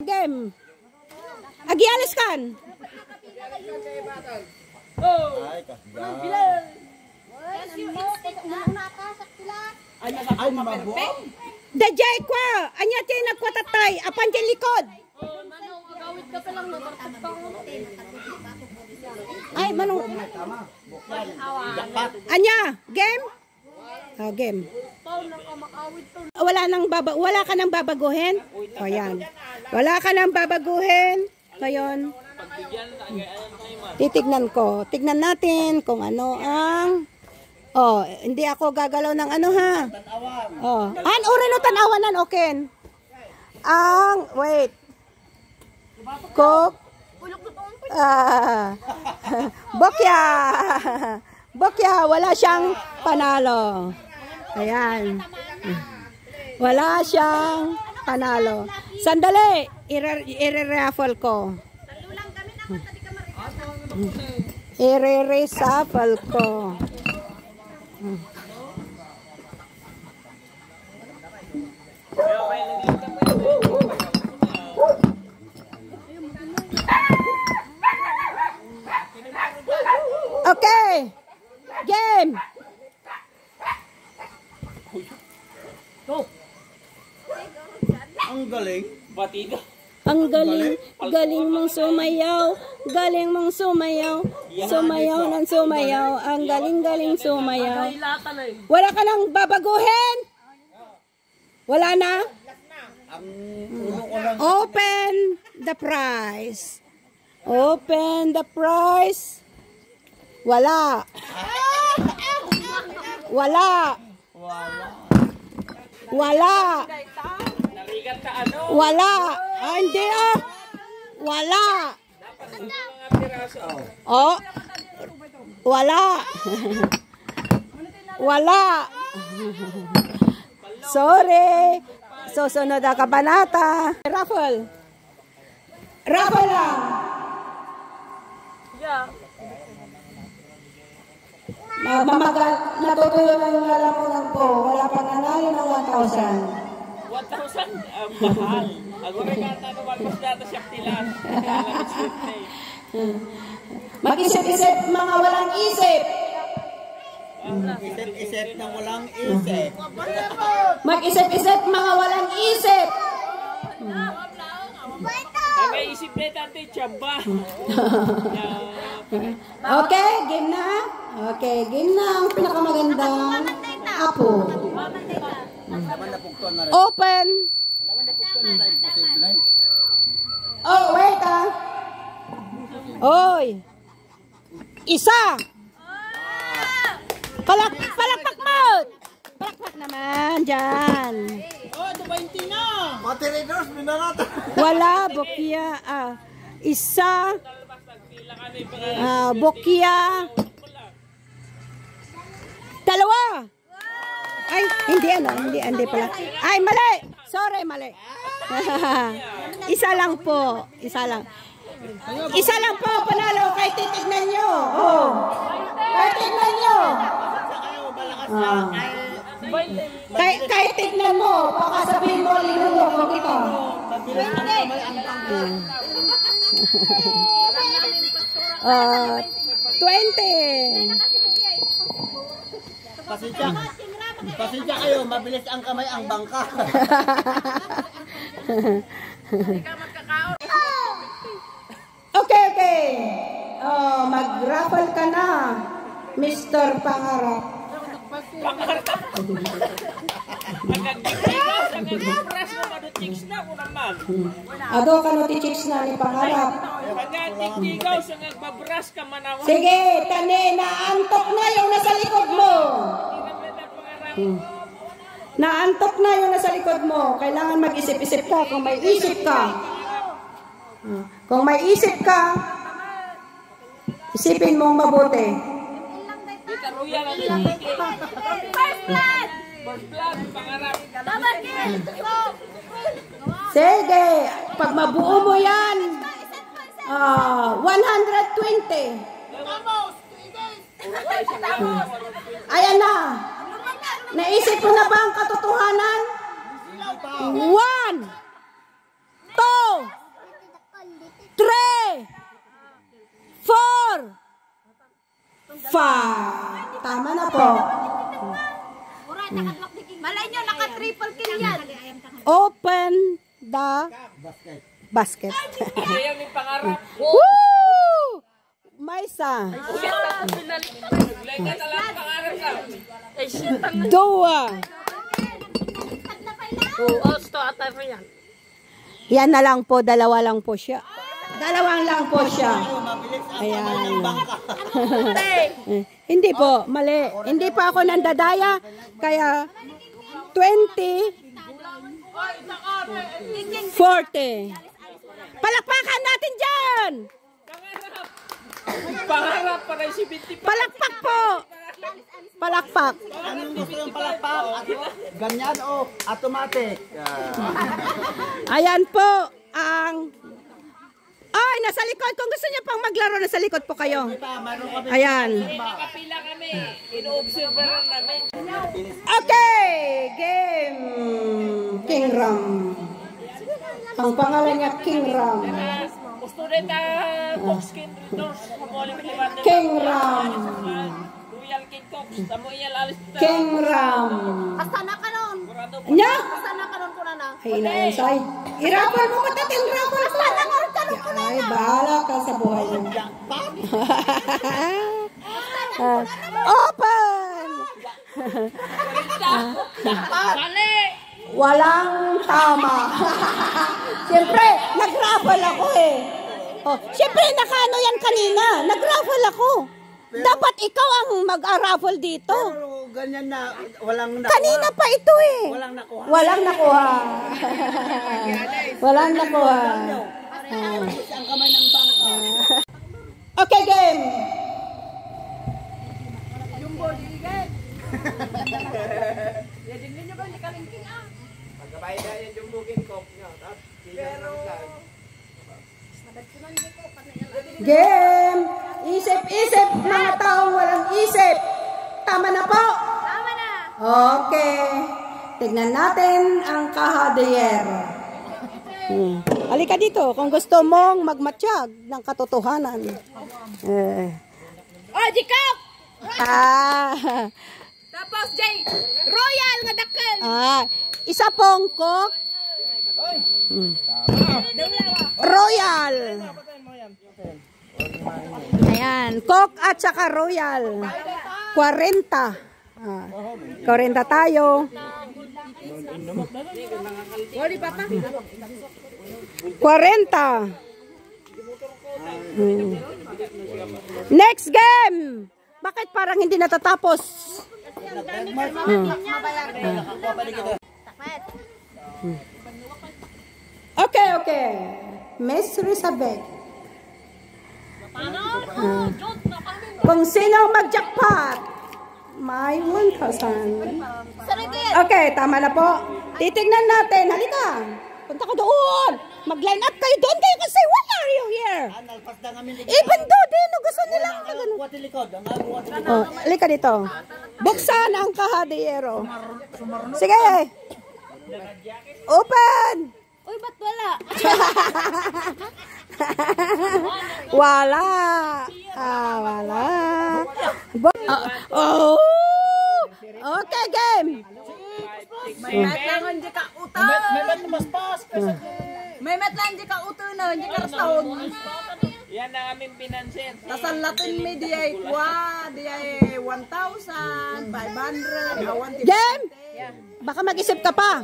Game. Agialis kan. Ay, kasiyan. Ay, mabuang. Dajay kwa. Anya tayo nagkwatatay. Apan dyan likod. Ay, manong. Anya, game? Oh, game. Wala ka nang babaguhin? O yan. Wala ka nang babaguhin. Ngayon, titignan ko. Tignan natin kung ano ang... Oh, hindi ako gagalaw ng ano ha. Oh, uri no tanawanan oken. Ang wait. Cook. Bokya. Bokya, wala siyang panalo. Ayan. Wala siyang panalo. Sandali, i-raffle ko. I-raffle ko. Okay. Game. Go. Ang galing. Batido. Ang galing, galing mong sumayaw, galing mong sumayaw, sumayaw ng sumayaw, ang galing-galing sumayaw. Wala ka nang babaguhin? Wala na? Open the prize. Open the prize. Wala. Wala. Wala. Wala. Ah, hindi ah. Wala. Oh. Wala. Wala. Sorry. Susunod ang kabanata. Raffle. Raffle lang. Yeah. Natutuyo na yung lalamunan ko. Wala pang nanalo ng 1,000. 1,000? Ang mahal. Ang regata naman mas data siya tilan. Mag-isip-isip mga walang isip. Isip-isip na walang isip. Mag-isip-isip mga walang isip. Ang may isip na ito, chamba. Okay, game na. Okay, game na. Ang pinakamagandang apo. Open. Oh, wait ah. Oy. Isa. Palakpak mo. Palakpak naman dyan. Oh, ito 20 na. Pati readers, binarata. Wala, bokya. Isa. Bokya. Dalawa. Ay, hindi pala. Ay, mali. Sorry, mali. Isa lang po. Isa lang. Isa lang po, panalo. Kahit titignan nyo. Oh. Kahit tignan nyo. Kahit tignan mo. Baka sabihin mo, linulok mo kita. 20. Pasensya kayo, mabilis ang kamay ang bangka. Okay. Oh, mag-raffle ka na, Mr. Pangarap. Ado ka no ti-chicks na ni Pangarap. Sige, tani, naantok na yung nasa likod mo. Naantok na yung nasa likod mo. Kailangan mag-isip-isip ka kung may isip ka. Kung may isip ka, isipin mong mabuti. Sige, pag mabuo mo yan, 120. Ayan na. Naisip mo na ba ang katotohanan? 1, 2, 5. Tama na po. Malay nyo, naka-triple kill yan. Open the basket. Ano yan yung pangarap? Woo! May isa. Naglay ka na lang pangarap ka. Ay, shit. Dua. Oo, sto ata mo yan. Yan na lang po, dalawa lang po siya. Dalawang lang po siya. Ayan. Hindi po, mali. Hindi pa ako nandadaya. Kaya 20, 40. Palakpakan natin dyan! Pangarap pa rin si Binti. Palakpak po! Palakpak. Anong gusto yung palakpak? Ganyan o automatic? Ayan po ang... Ay, nasa likod. Kung gusto niyo pang maglaro, nasa likod po kayo. Ayan. Nakapila kami. Ino-observeran namin. Okay, game. King Ram. Ang pangalan niya King Ram. Gusto rin ka Coxkin Doors. King Ram. Royal King Cox. Tamo iyal alis. King Ram. Asa na ka nun? Nya? Asa na ka nun ko na na? Ay, inaensay. Irapol mo matatin, rapol ko. Ay, bahala ka sa buhay mo. Open! Mali! Walang tama. Siyempre, nag-raffle ako eh. Oh, siyempre, nakano yan kanina. Nag-raffle ako. Dapat ikaw ang mag-raffle dito. Pero ganyan na, walang nakuha. Kanina pa ito eh. Walang nakuha. Walang nakuha. Walang nakuha. Ang kamay ng bangka. Okay, game. Pagkabay na yan yung booking Cox nyo. Pero... Game. Isip-isip, mga taong walang isip. Tama na po. Tama na. Okay. Tignan natin ang kahadayer. Halika dito kung gusto mong magmatsyag ng katotohanan. Oh, Jikap! Tapos, Jay, Royal nga dakkel. Isa pong Coke. Royal. Ayan, Coke at saka Royal. 40. 40 tayo. 40. Next game. Bakit parang hindi natatapos? Okay, okay. Miss Rizabeth. Kung sino mag-jackpot, may 1,000. Okay, tama na po. Titignan natin. Halika. Punta ka doon. Mag-line up kayo doon kayo kasi why are you here? Nalpas na kami. Even though din, gusto nila ang ganun. Buwat likod. Ang buwat likod. Oh, halika dito. Buksan ang kahadiyero. Sige. Open. Uy, ba't wala? Wala. Wala. Oh. Okay, game. May metlangan di ka utang. May ba't lumaspas? May metlangan di ka utang na, di ka rastaon. Yan ang aming pinansin. Tasan Latin me di ay 1,500, 1,500. Game. Baka mag-isip ka pa.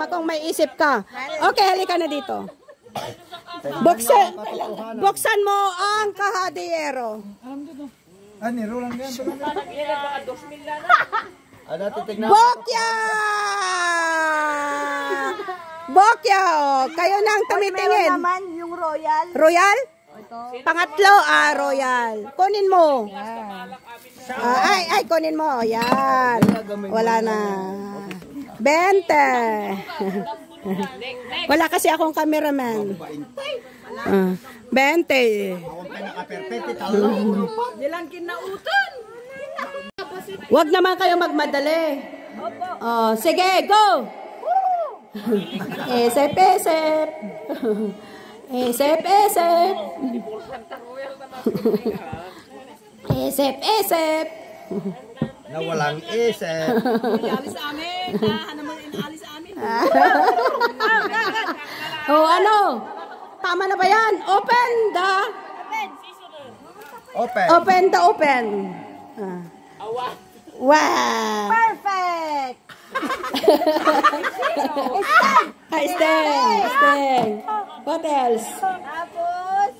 Kung may isip ka. Okay, halika na dito. Buksan mo ang kahadiyero. Nirulang yan. Yan ang mga 2,000 lang. Titignan. Bokya! Bokya, oh. Kayo nang tumitingin. naman yung Royal. Royal? Pangatlo, Royal. Kunin mo. Ay, kunin mo. Yan. Wala na. 20. Wala kasi akong cameraman. 20. Akong pinaka-perfect. Dilang kinautan. Huwag naman kayo magmadali. Oh, sige, go! Esep-esep. Esep-esep. Isip. Na walang isip. Inalis sa amin. Ano mo inalis sa amin? Oh, ano? Tama na ba yan? Open. Wow. Perfect! Stay. What else? Tapos,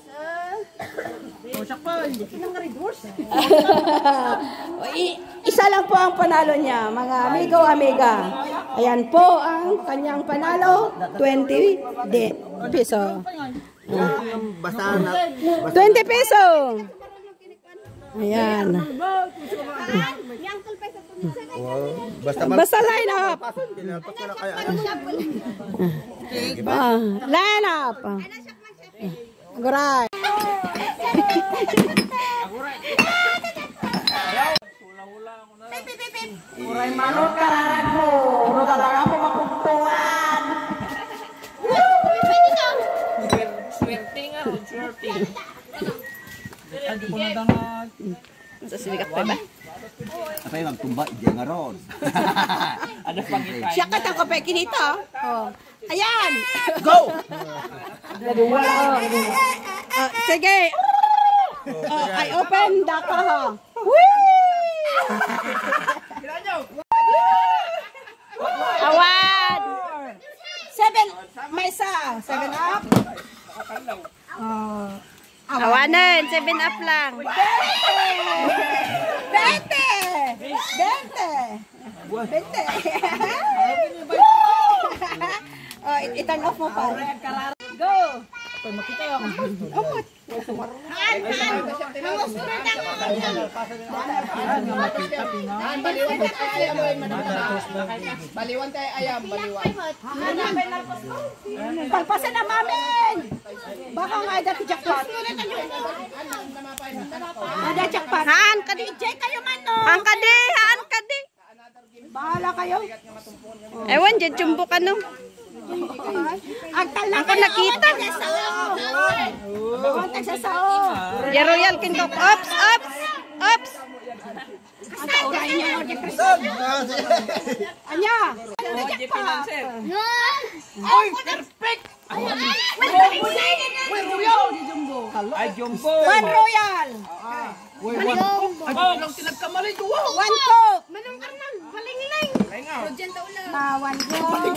Isa lang po ang panalo niya, mga amigo-amiga. Ayan po ang kanyang panalo, 20 piso. Basta na. 20 piso. Ayan. Basta line up. Line up. Aguray. Uray manok kararag mo. Puro talaga po makumpuan. Swerte nga, swerte. Sa sibigat pa ba? Apa yung magtumba? Diyan nga ron. Ano pang itay? Siya katang kape kinito. Oh. Ayan. Go! Sige. I open the kaha. Awan. 7. May isa. 7 up. Awanan. 7 up lang. 20. Oh, iturn off mo pa. Go. Makita yung amot. Baliwan tayo ayam, baliwan. Pagpasan na mamin. Baka nga dati jackpot. Ada jackpot. Han kadi jay kayo man no. Han kadi. Bahala kayo. Ewan dyan jumbo ka no. Ako nakita. Ya Royal King of Ops. Anya. Oy, perfect! Ay, jumbo! 1 Royal. Lang tinagkamali ko. 1 Coke. Manong Arnal, balingling. Na 1 Coke.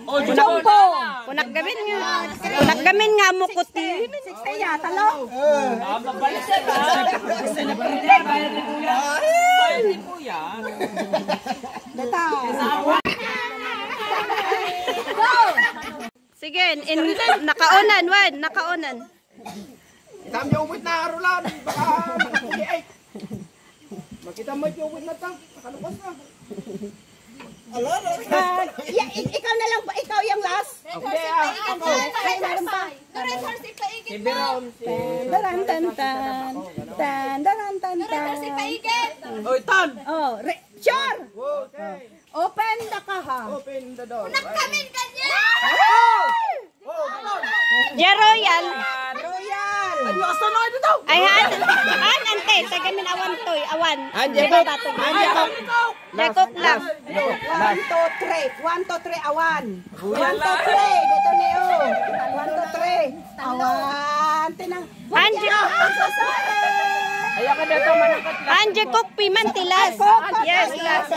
Oh, Jumbo. Punak gamin nga mukuti. 60 ya, talo. Mabalik siya na. Bayad ni Kuya. Data. Sige, nakaunan. Dami yung wit na arulan. Baka makita mo yung wit na tang. Nakalukas na. Ikaw na lang ba? Ikaw yung last? Okay, ako. Ay, meron pa. Oy, tan! Oh, sure! Open the kaha. Open the door. Royal. Ano asa na ito daw? Ay, ante. Tagamin awan toy. Awan. Jakok lang. 1, 2, 3. Awan. 1, 2, 3. Dito niyo. 1, 2, 3. Awan. Tinang. Ayaw ka dito manakat lang. Jakok pimantilas. Yes, last.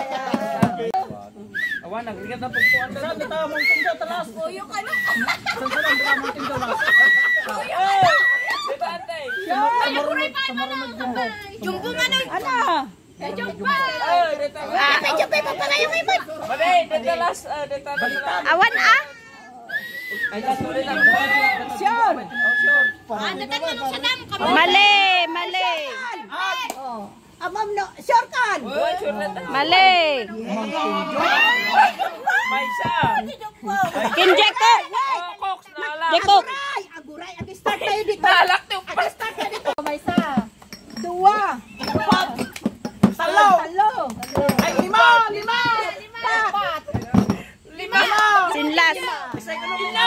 Awan, nagrigat na pagpuan. Saan dito mong tindo talas? O, yung ano? Saan dito mong tindo talas? Dito, ante. Jumbo nga nun. Ano? Jumbo. Dito. May jumbo pa pala yung imot. Mali, dito talas. Dito talas. Awan Ay, tuloy lang. Sure. Sure. Mali. Ma'am, no. Sure kan? Sure na tayo. Mali. May isa. Kin Jacob. Cox na lang. Jacob. Aguray. Start tayo dito. Nalak to. Start tayo dito. May isa. 2. 3. Talo. Ay, 5! 4. Sinlas.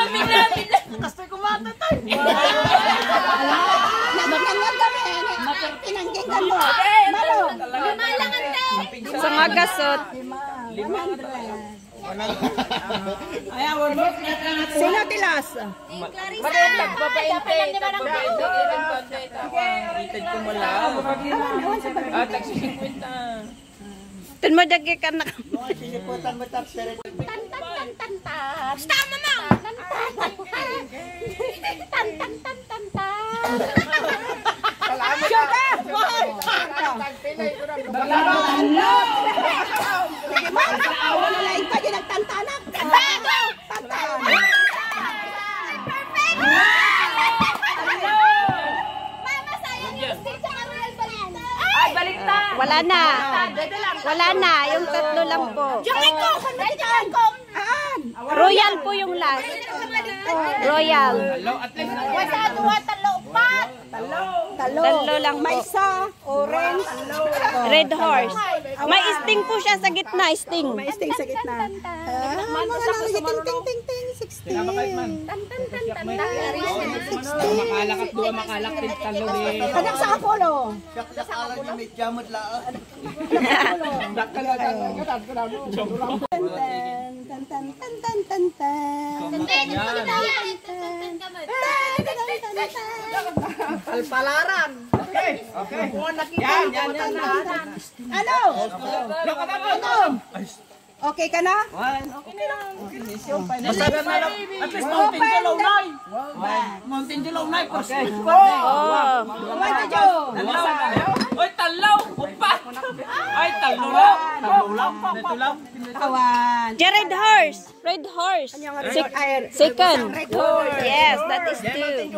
Bina. Kastoy kumata tayo. Palusot. Sino tilas? Bakit nagpapainte? Itad ko mo lang. Tag 50. Tun mo dagi ka na. Mga siniputan mo tap, sir. Stop, mama! Wala lain pa dyan nagtantanak. Mama, sayang yung stick sa Ariel Balita. Ay, baliktad. Wala na. Wala na. Yung tatlo lang po. Royal po yung last. Royal. Hello, at least. Wasa, duwa, talo, pat. Tatlo lang po. Orange. Red horse. May sting po siya sa gitna. Sting. May sting sa gitna. Mga nalagay, ting, ting, ting, 16. Makalak at dua, makalak din talo eh. Anak sa Apollo. Siyak alam niya may jamot lang. Tan, tan, tan, tan, tan, tan. Alpalaran. Yan. Ano? Okay ka na? Masagan na lang. At least Mountain Dew Launay. Mountain Dew Launay. Oh. Oy, talaw. Upat. Ay, talaw. Ito lang. Kawan. Red horse. Red horse. Second. Yes, that is two.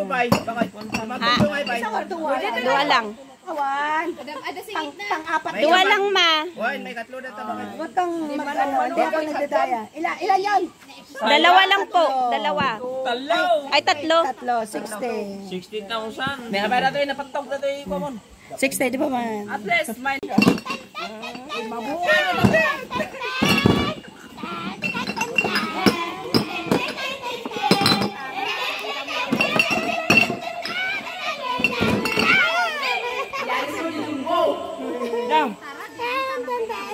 Dua lang. Kawan. Pang-apat. Dua lang ma. Huwag kang mag-ano. Hindi ako nagdadaya. Ilan yun? Dalawa lang po. Dalawa. Talaw. Ay, tatlo. Tatlo, 60. 60,000. May abay natin, napagtog na tayo, Pamon. 60, di ba man? At least, mine.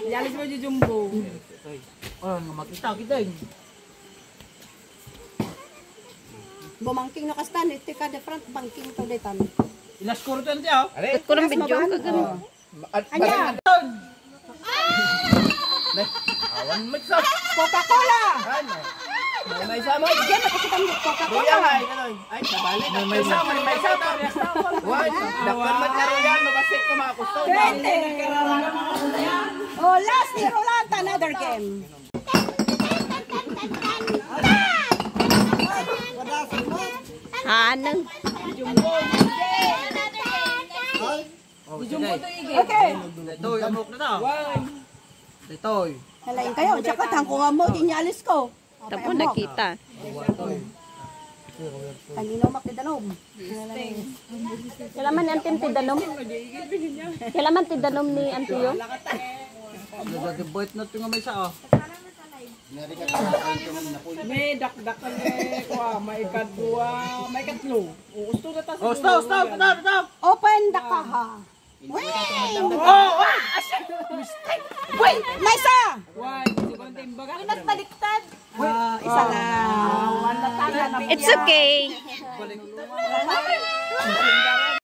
Yalis mo di jumbo. Oh, makita kita. Bumangking na kastan. Ito ka de front. Bangking to de tan. Ilas kuro to niya. Ba't ko ng video? Kagano. Anya! Awan magsa. Coca-Cola! May sama. Diyan, nakakita mo Coca-Cola. Ay, sabalik. May sama. Why? Dapat maglaruyan. Mabasit ko mga kusto. 20. Oh, last year ulit. Another game. Ano? Okay. Detoy, amok na to. Detoy. Halayin kayo. Tsaka tangkungan mo. Dinyalis ko. Tapo nakita. Kanino maktidanom. Kailan man antin tidanom? Kailan man tidanom ni Antiyo? Nagadiboit na ito nga may sao. May dakdakan may kadwa, may katlo. Gusto na Oh, stop. Open the kaha. Wait! Wait! Maysa! Nagbaliktad. Isa lang. It's okay.